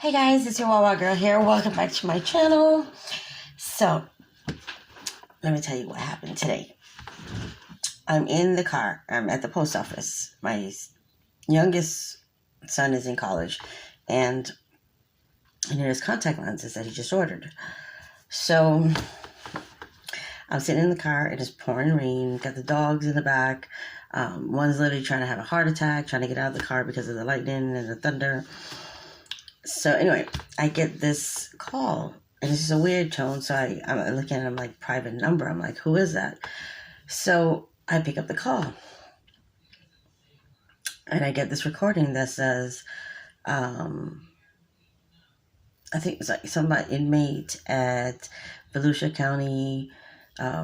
Hey guys, it's your Wawa girl here. Welcome back to my channel. So, let me tell you what happened today. I'm in the car. I'm at the post office. My youngest son is in college, and there's contact lenses that he just ordered. So, I'm sitting in the car. It is pouring rain. Got the dogs in the back. One's literally trying to have a heart attack, trying to get out of the car because of the lightning and the thunder. So anyway, I get this call, and it's just a weird tone. So I'm looking at him like private number. I'm like, who is that? So I pick up the call, and I get this recording that says, I think it's like some inmate at Volusia County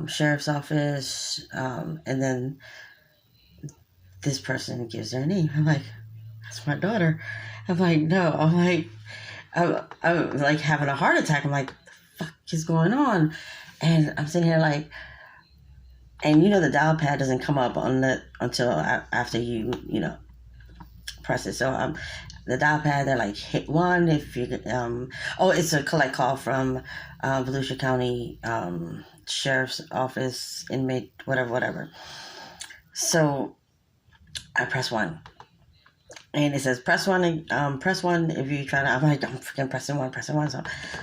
Sheriff's Office, and then this person gives their name. I'm like, that's my daughter. I'm like, no. I'm like having a heart attack. I'm like, what the fuck is going on? And I'm sitting here like, and the dial pad doesn't come up until after you press it. So the dial pad, they're like, hit 1 if you it's a collect call from Volusia County Sheriff's Office, inmate, whatever. So I press 1. And it says, press 1 if you're trying to, I'm like, I'm freaking pressing one. So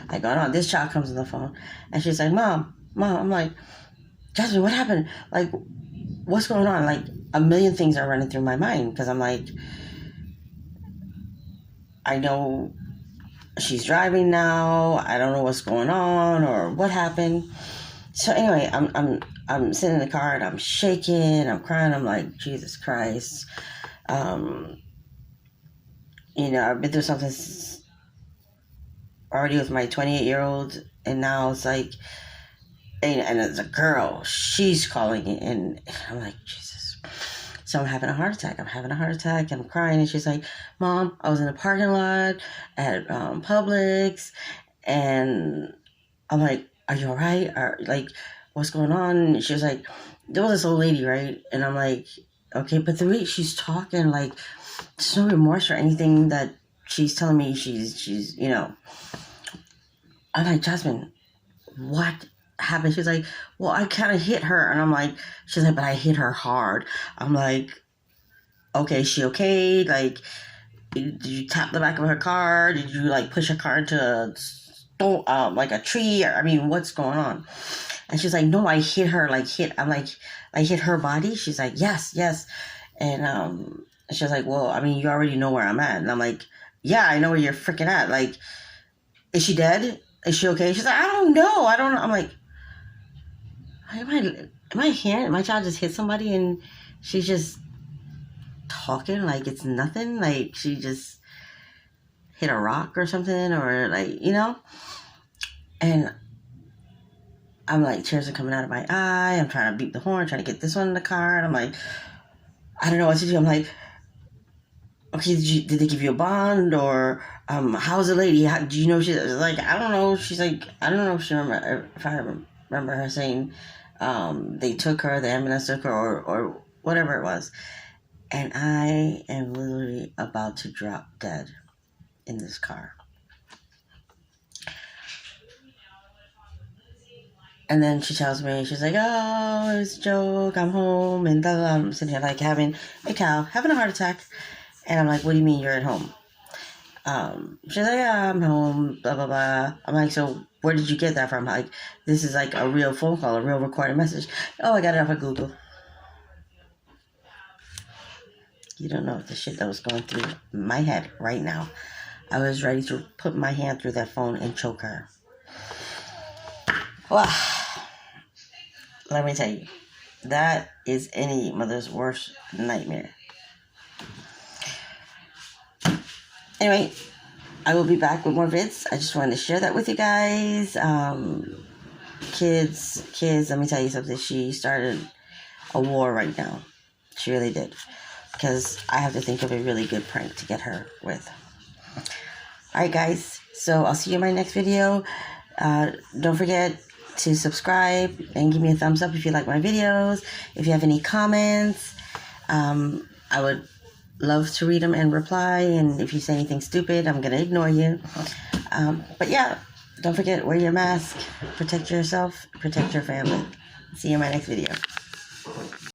I go on, this child comes on the phone, and she's like, Mom, I'm like, Jasmine, what happened? Like, what's going on? Like, a million things are running through my mind, because I'm like, I know she's driving now, I don't know what's going on, or what happened. So anyway, I'm sitting in the car, and I'm shaking, I'm crying, I'm like, Jesus Christ. I've been through something already with my 28-year-old, and now it's like, and it's a girl, she's calling it, and I'm like, Jesus. So I'm having a heart attack, I'm crying, and she's like, Mom, I was in a parking lot at Publix, and I'm like, are you all right? Or like, what's going on? And she was like, there was this old lady, right? And I'm like, okay, but the way she's talking, like, there's no remorse or anything that she's telling me she's I'm like, Jasmine, what happened? She's like, well, I kind of hit her. And I'm like, she's like, but I hit her hard. I'm like, okay, is she okay? Like, did you tap the back of her car? Did you like push her car into like a tree? Or, I mean, what's going on? And she's like, no, I hit her, I'm like, I hit her body? She's like, yes. And she was like, well, I mean, you already know where I'm at. And I'm like, yeah, I know where you're freaking at. Like, is she dead? Is she okay? She's like, I don't know. I'm like, am I hearing? My child just hit somebody and she's just talking like it's nothing? Like, she just hit a rock or something? Or like, And I'm like, tears are coming out of my eye. I'm trying to beep the horn, trying to get this one in the car. And I'm like, I don't know what to do. I'm like, okay, did they give you a bond, or how's the lady? Do you know she's like, I don't know. She's like, I don't know if I remember her saying they took her, the ambulance took her, or whatever it was. And I am literally about to drop dead in this car. And then she tells me, she's like, oh, it's a joke, I'm home, and blah, blah, blah. I'm sitting here like having a heart attack. And I'm like, what do you mean you're at home? She's like, yeah, I'm home, blah, blah, blah. I'm like, so where did you get that from? Like, this is like a real phone call, a real recorded message. Oh, I got it off of Google. You don't know the shit that was going through my head right now. I was ready to put my hand through that phone and choke her. Well, let me tell you, that is any mother's worst nightmare. Anyway, I will be back with more vids. I just wanted to share that with you guys. Kids, let me tell you something. She started a war right now. She really did. Because I have to think of a really good prank to get her with. Alright, guys. So, I'll see you in my next video. Don't forget to subscribe and give me a thumbs up if you like my videos. If you have any comments, I would love to read them and reply. And if you say anything stupid, I'm going to ignore you. But yeah, don't forget, wear your mask, protect yourself, protect your family. See you in my next video.